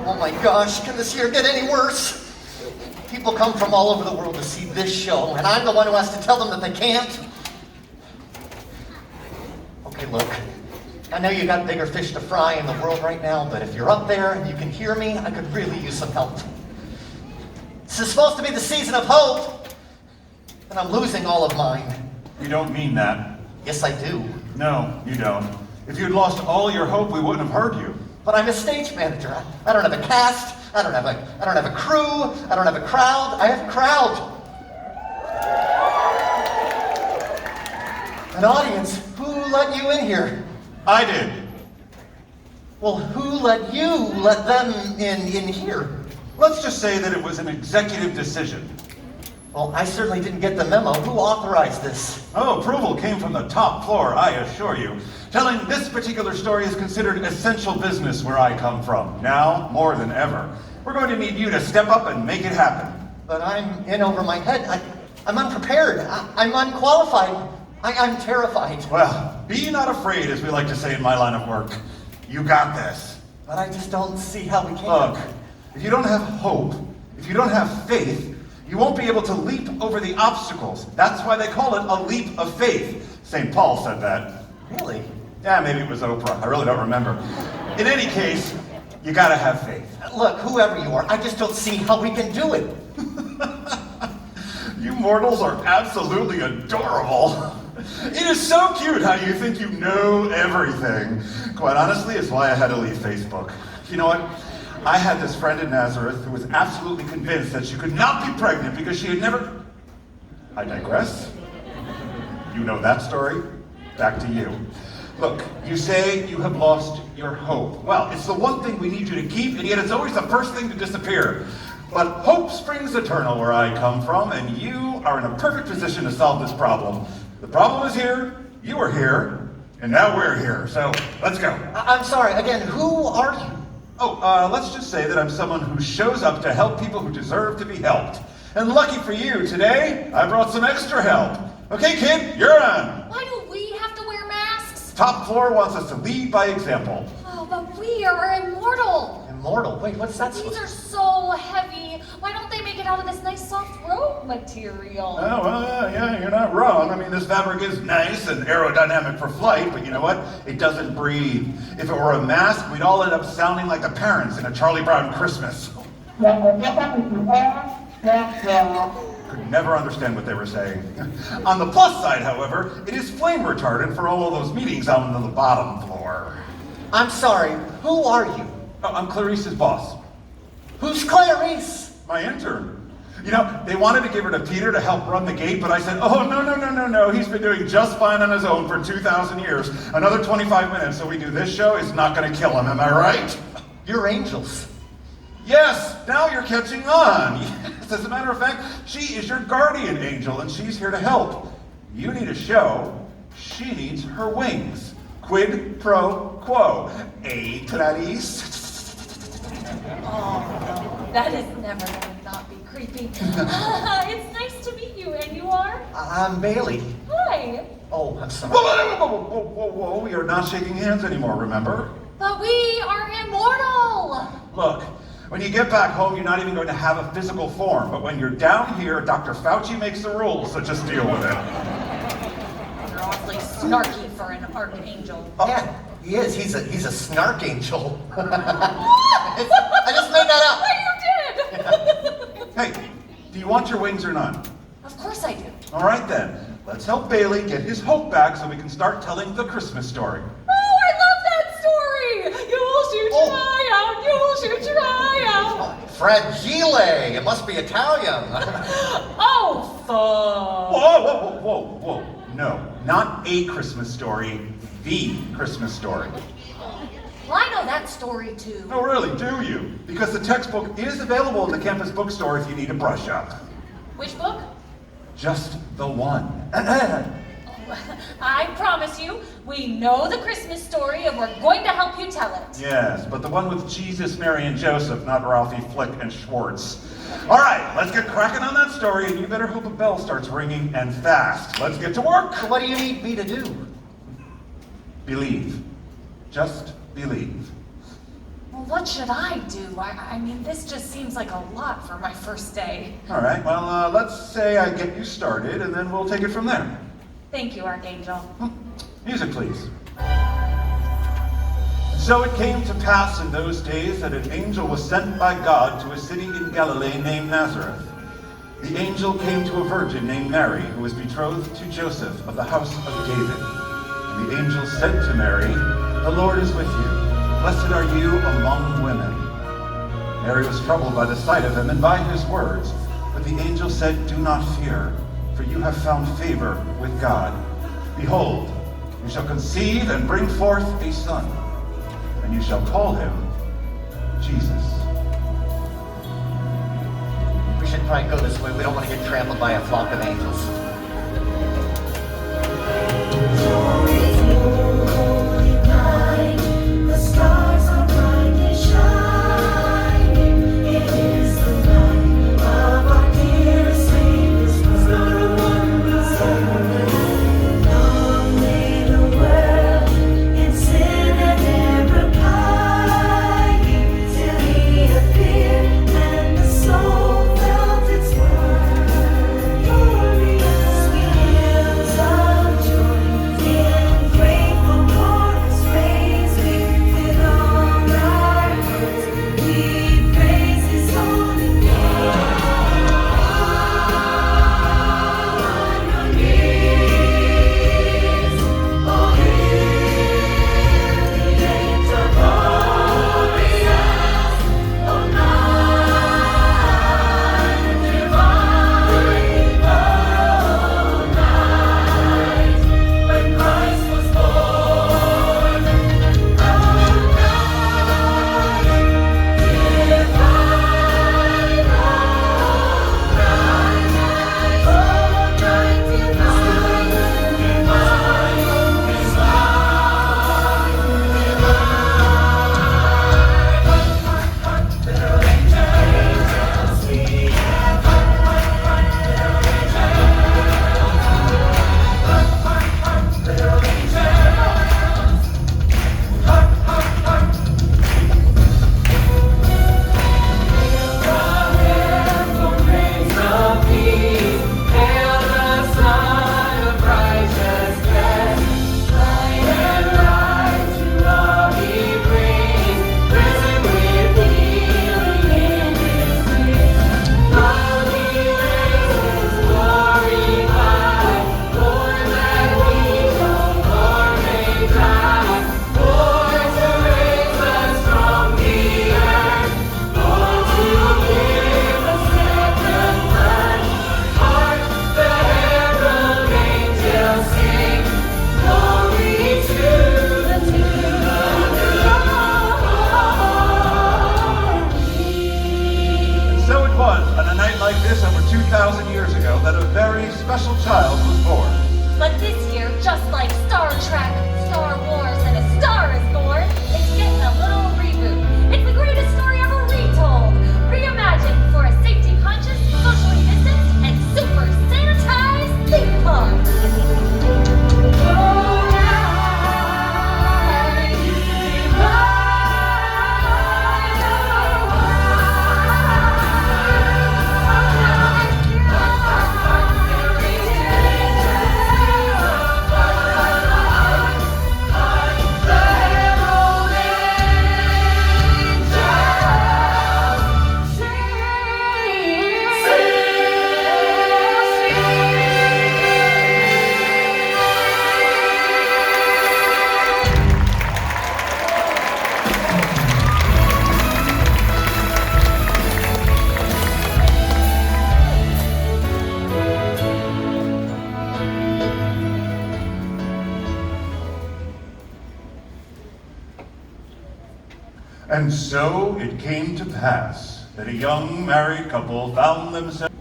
Oh my gosh, can this year get any worse? People come from all over the world to see this show, and I'm the one who has to tell them that they can't. Okay, look, I know you got bigger fish to fry in the world right now, but if you're up there and you can hear me, I could really use some help. This is supposed to be the season of hope, and I'm losing all of mine. You don't mean that. Yes, I do. No, you don't. If you'd lost all your hope, we wouldn't have heard you. But I'm a stage manager. I don't have a cast. I don't have a crew. I don't have a crowd. I have a crowd. An audience. Who let you in here? I did. Well, who let you let them in here? Let's just say that it was an executive decision. Well, I certainly didn't get the memo. Who authorized this? Oh, approval came from the top floor, I assure you. Telling this particular story is considered essential business where I come from. Now, more than ever. We're going to need you to step up and make it happen. But I'm in over my head. I'm unprepared. I'm unqualified. I'm terrified. Well, be not afraid, as we like to say in my line of work. You got this. But I just don't see how we can. Look, if you don't have hope, if you don't have faith, you won't be able to leap over the obstacles. That's why they call it a leap of faith. St. Paul said that. Really? Yeah, maybe it was Oprah. I really don't remember. In any case, you gotta have faith. Look, whoever you are, I just don't see how we can do it. You mortals are absolutely adorable. It is so cute how you think you know everything. Quite honestly, it's why I had to leave Facebook. You know what? I had this friend in Nazareth who was absolutely convinced that she could not be pregnant because she had never... I digress. You know that story. Back to you. Look, you say you have lost your hope. Well, it's the one thing we need you to keep, and yet it's always the first thing to disappear. But hope springs eternal where I come from, and you are in a perfect position to solve this problem. The problem is here, you are here, and now we're here. So, let's go. I'm sorry, again, who are you? Oh, let's just say that I'm someone who shows up to help people who deserve to be helped. And lucky for you, today, I brought some extra help. Okay, kid, you're on. Why do we have to wear masks? Top floor wants us to lead by example. Oh, but we are immortal. Immortal? Wait, what's that These supposed are so heavy. Why don't they make it out of this nice soft rope material? Oh, well, yeah, you're not wrong. I mean, this fabric is nice and aerodynamic for flight, but you know what? It doesn't breathe. If it were a mask, we'd all end up sounding like the parents in a Charlie Brown Christmas. Could never understand what they were saying. On the plus side, however, it is flame retardant for all of those meetings out on the bottom floor. I'm sorry, who are you? Oh, I'm Clarice's boss. Who's Clarice? My intern. You know, they wanted to give her to Peter to help run the gate, but I said, oh, no. He's been doing just fine on his own for 2,000 years. Another 25 minutes so we do this show is not going to kill him, am I right? You're angels. Yes, now you're catching on. Yes, as a matter of fact, she is your guardian angel, and she's here to help. You need a show. She needs her wings. Quid pro quo. Clarice? Oh, no. That is never going to not be creepy. It's nice to meet you, and you are? I'm Bailey. Hi. Oh, I'm sorry. Whoa. We are not shaking hands anymore, remember? But we are immortal. Look, when you get back home, you're not even going to have a physical form. But when you're down here, Dr. Fauci makes the rules, so just deal with it. You're awfully snarky for an archangel. Oh, yeah, he is. He's a snark angel. I just made that up. You did. Hey, do you want your wings or not? Of course I do. All right then, let's help Bailey get his hope back so we can start telling the Christmas story. Oh, I love that story. You'll shoot your eye out. You'll shoot your eye out. Fragile. It must be Italian. Oh, fuck. Whoa. No, not a Christmas story, the Christmas story. Well, I know that story too. Oh, really, do you? Because the textbook is available in the campus bookstore if you need a brush up. Which book? Just the one. I promise you, we know the Christmas story and we're going to help you tell it. Yes, but the one with Jesus, Mary, and Joseph, not Ralphie, Flick, and Schwartz. All right, let's get cracking on that story, and you better hope a bell starts ringing and fast. Let's get to work. What do you need me to do? Believe. Just believe. Well, what should I do? I mean, this just seems like a lot for my first day. All right, well, let's say I get you started, and then we'll take it from there. Thank you, Archangel. Music, please. So it came to pass in those days that an angel was sent by God to a city in Galilee named Nazareth. The angel came to a virgin named Mary, who was betrothed to Joseph of the house of David. And the angel said to Mary, "The Lord is with you. Blessed are you among women." Mary was troubled by the sight of him and by his words. But the angel said, "Do not fear, for you have found favor with God. Behold, you shall conceive and bring forth a son, and you shall call him Jesus." We should probably go this way. We don't want to get trampled by a flock of angels. The stars are brightly shining. It is the light of our dear Savior's birth. Long lay the world in sin and error pining, till He appeared and the soul felt its worth. Sweet hymns of joy in grateful chorus praise we with all our hearts. We praise His holy name. On your knees, O hear the angel glorious, O night divine, O night when Christ was born, O night divine, So it was on a night like this over 2,000 years ago that a very special child was born. But this year, just like Star Trek, Star Wars, and A Star is Born, it's getting a little reboot. It's the greatest story ever retold. Reimagined for a safety-conscious, socially distanced, and super sanitized theme park. And so it came to pass that a young married couple found themselves.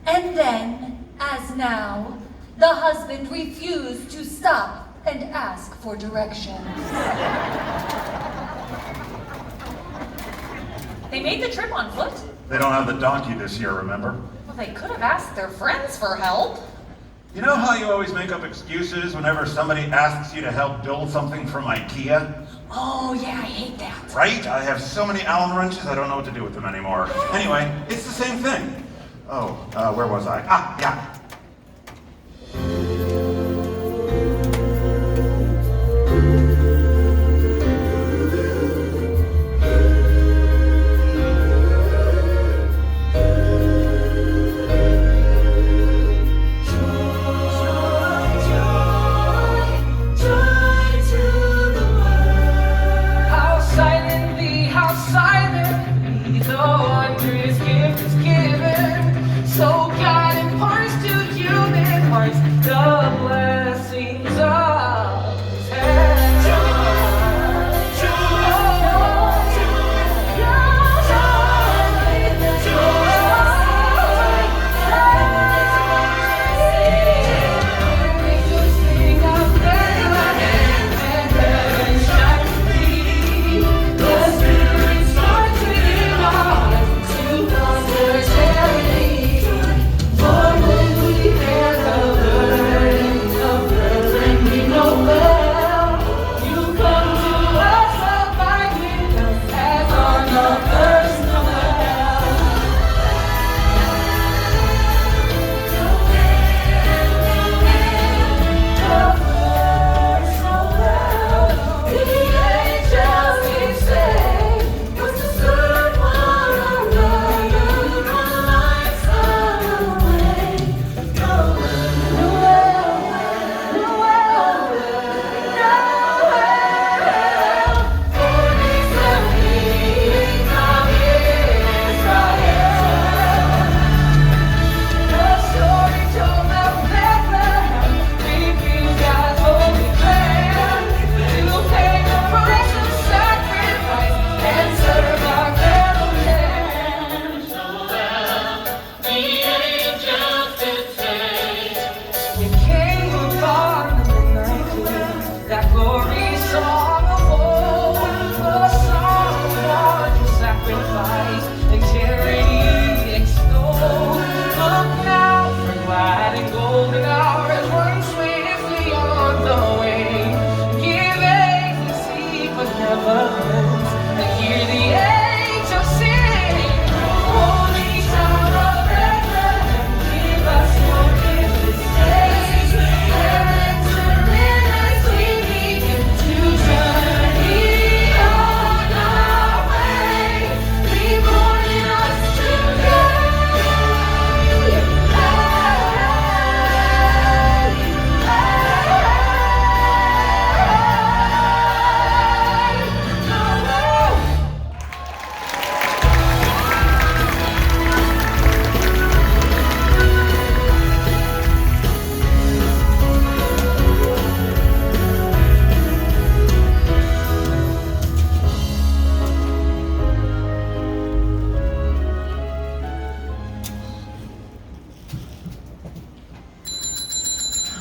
And then, as now, the husband refused to stop and ask for directions. They made the trip on foot? They don't have the donkey this year, remember? Well, they could have asked their friends for help. You know how you always make up excuses whenever somebody asks you to help build something from IKEA? Oh, yeah, I hate that. Right? I have so many Allen wrenches, I don't know what to do with them anymore. Anyway, it's the same thing. Oh, where was I? Ah, yeah.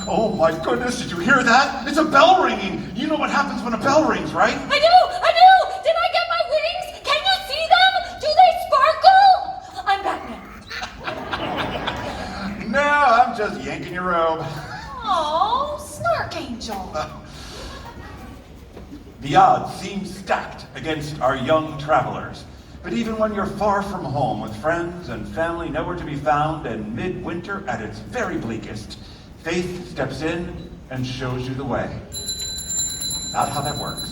Oh my goodness, did you hear that? It's a bell ringing. You know what happens when a bell rings, right? I do! Did I get my wings? Can you see them? Do they sparkle? I'm Batman. No, I'm just yanking your robe. Oh, Snark Angel. The odds seem stacked against our young travelers. But even when you're far from home with friends and family nowhere to be found and midwinter at its very bleakest, faith steps in and shows you the way. Not how that works.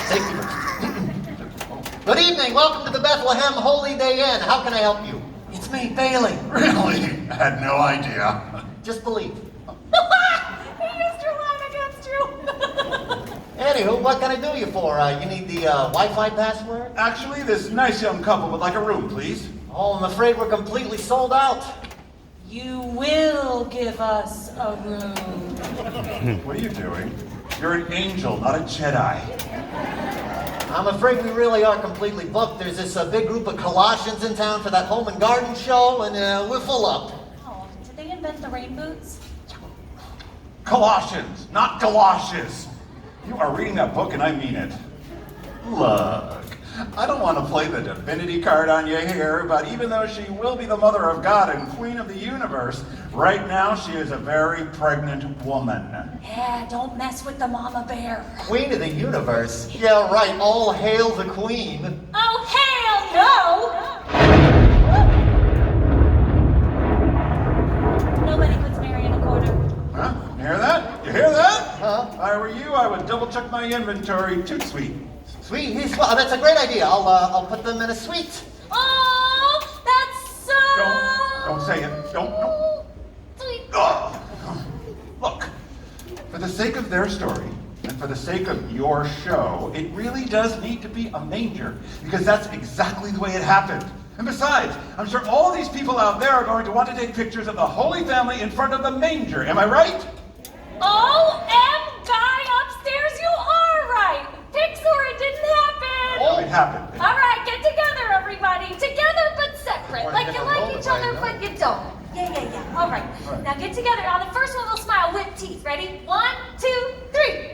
Safety first. Good evening. Welcome to the Bethlehem Holy Day Inn. How can I help you? It's me, Bailey. Really? I had no idea. Just believe. He used your line against you. Anywho, what can I do you for? You need the Wi-Fi password? Actually, this nice young couple would like a room, please. Oh, I'm afraid we're completely sold out. You will give us a room. What are you doing? You're an angel, not a Jedi. I'm afraid we really are completely booked. There's this big group of Colossians in town for that home and garden show, and we're full up. Oh, did they invent the rain boots? Colossians, not galoshes. You are reading that book and I mean it. Look, I don't want to play the divinity card on you here, but even though she will be the mother of God and queen of the universe, right now she is a very pregnant woman. Yeah, don't mess with the mama bear. Queen of the universe? Yeah, right. All hail the queen. Oh, hell no! Nobody puts Mary in a corner. Huh? You hear that? You hear that? Huh? If I were you, I would double check my inventory. Too sweet. Sweet. Well, that's a great idea. I'll put them in a suite. Oh, that's so Don't say it. Don't. sweet. Ugh. Look, for the sake of their story, and for the sake of your show, it really does need to be a manger, because that's exactly the way it happened. And besides, I'm sure all these people out there are going to want to take pictures of the Holy Family in front of the manger. Am I right? Guy upstairs, you are right. Pixar, it didn't happen. Oh, it happened. All right, get together, everybody. Together but separate. Like you like each other, but you don't. Yeah. All right. Now get together. On the first one, we'll smile with teeth. Ready? 1, 2, 3.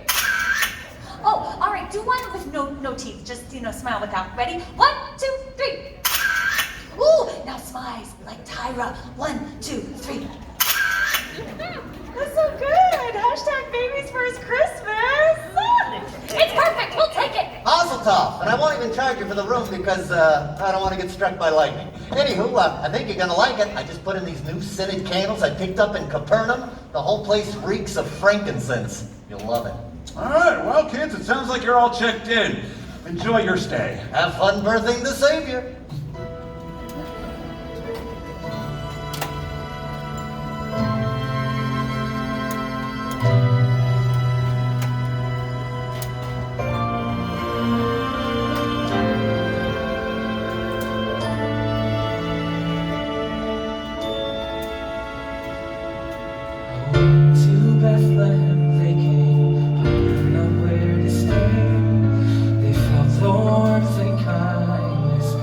Oh, all right. Do one with no teeth. Just, smile without. Ready? 1, 2, 3. Ooh, now smiles like Tyra. 1, 2, 3. That's so good. Hashtag baby's first Christmas. It's perfect. We'll take it. Mazel tov. And I won't even charge you for the room because I don't want to get struck by lightning. Anywho, I think you're going to like it. I just put in these new scented candles I picked up in Capernaum. The whole place reeks of frankincense. You'll love it. All right, well, kids, it sounds like you're all checked in. Enjoy your stay. Have fun birthing the Savior. To Bethlehem they came, hungry nowhere to stay. They felt warmth and kindness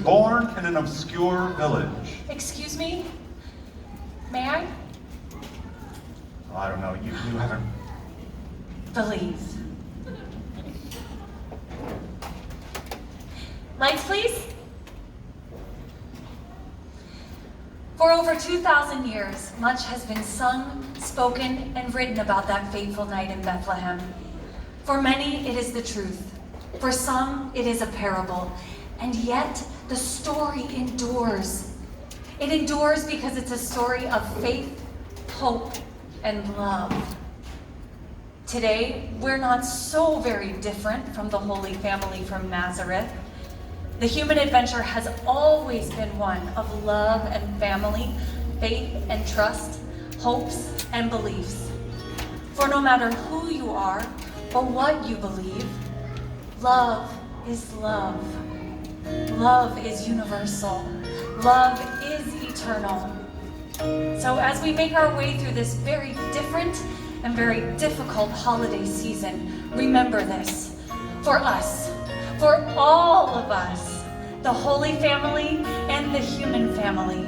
born in an obscure village. Excuse me? May I? Oh, I don't know, you haven't... Please. Lights, please. For over 2,000 years, much has been sung, spoken, and written about that fateful night in Bethlehem. For many, it is the truth. For some, it is a parable. And yet, the story endures. It endures because it's a story of faith, hope, and love. Today, we're not so very different from the Holy Family from Nazareth. The human adventure has always been one of love and family, faith and trust, hopes and beliefs. For no matter who you are or what you believe, love is love. Love is universal. Love is eternal. So as we make our way through this very different and very difficult holiday season, remember this. For us, for all of us, the Holy Family and the human family,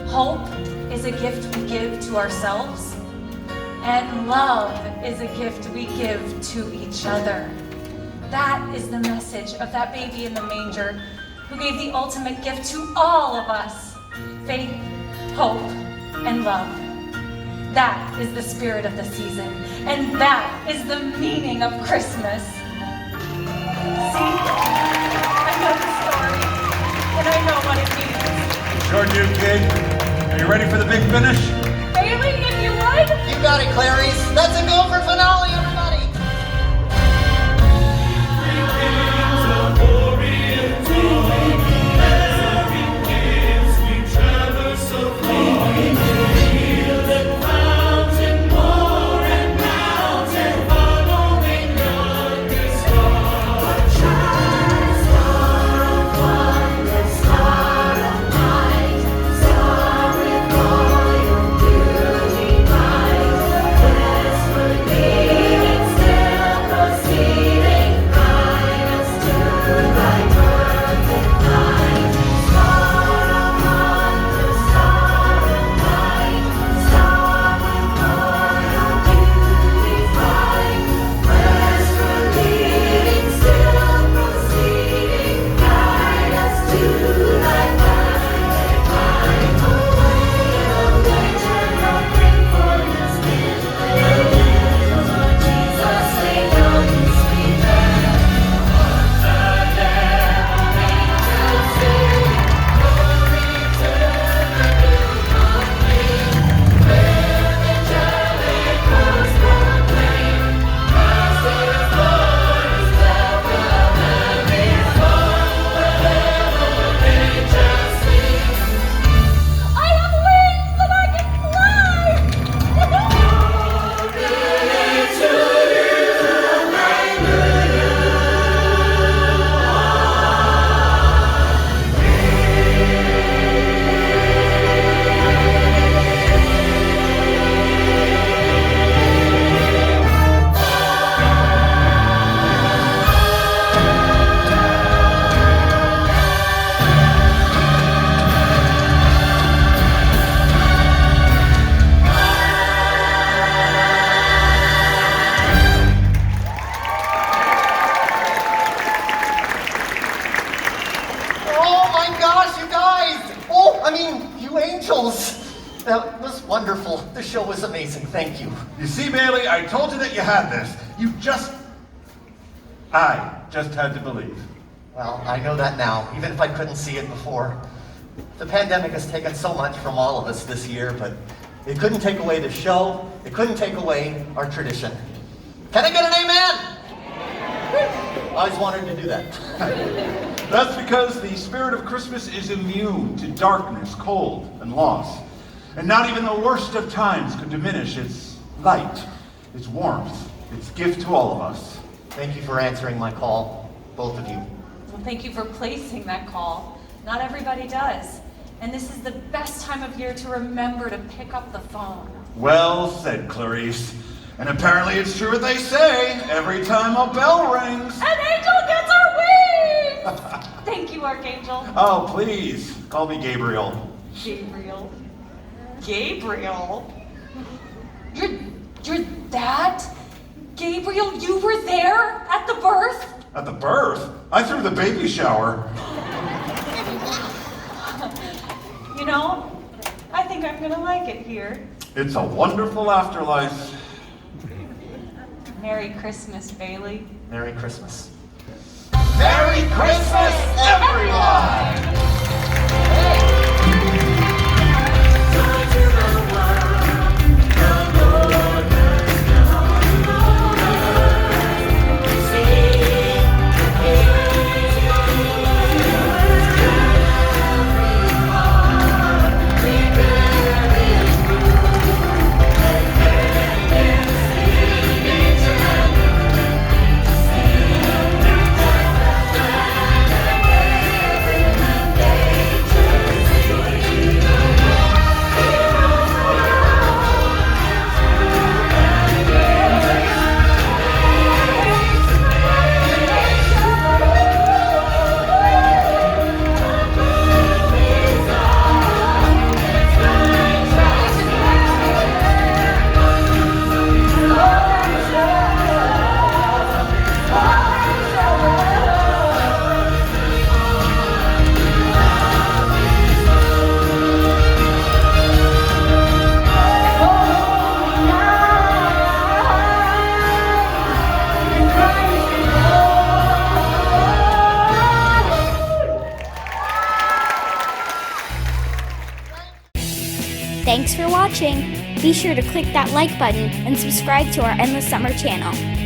hope is a gift we give to ourselves, and love is a gift we give to each other. That is the message of that baby in the manger who gave the ultimate gift to all of us: faith, hope, and love. That is the spirit of the season, and that is the meaning of Christmas. See, I know the story, and I know what it means. Sure do, kid. Are you ready for the big finish? Bailey, if you would. You got it, Clarice. Let's go for finale, everybody. That was wonderful. The show was amazing. Thank you. You see, Bailey, I told you that you had this. I just had to believe. Well, I know that now, even if I couldn't see it before. The pandemic has taken so much from all of us this year, but it couldn't take away the show. It couldn't take away our tradition. Can I get an amen? I always wanted to do that. That's because the spirit of Christmas is immune to darkness, cold, and loss. And not even the worst of times could diminish its light, its warmth, its gift to all of us. Thank you for answering my call, both of you. Well, thank you for placing that call. Not everybody does. And this is the best time of year to remember to pick up the phone. Well said, Clarice. And apparently it's true what they say. Every time a bell rings, An angel gets our wings! Thank you you, Archangel. Oh, please, call me Gabriel. Gabriel. Gabriel? You're that? Gabriel, you were there at the birth? At the birth? I threw the baby shower. You know, I think I'm gonna like it here. It's a wonderful afterlife. Merry Christmas, Bailey. Merry Christmas. Merry Christmas, everyone! Thanks for watching. Be sure to click that like button and subscribe to our Endless Summer channel.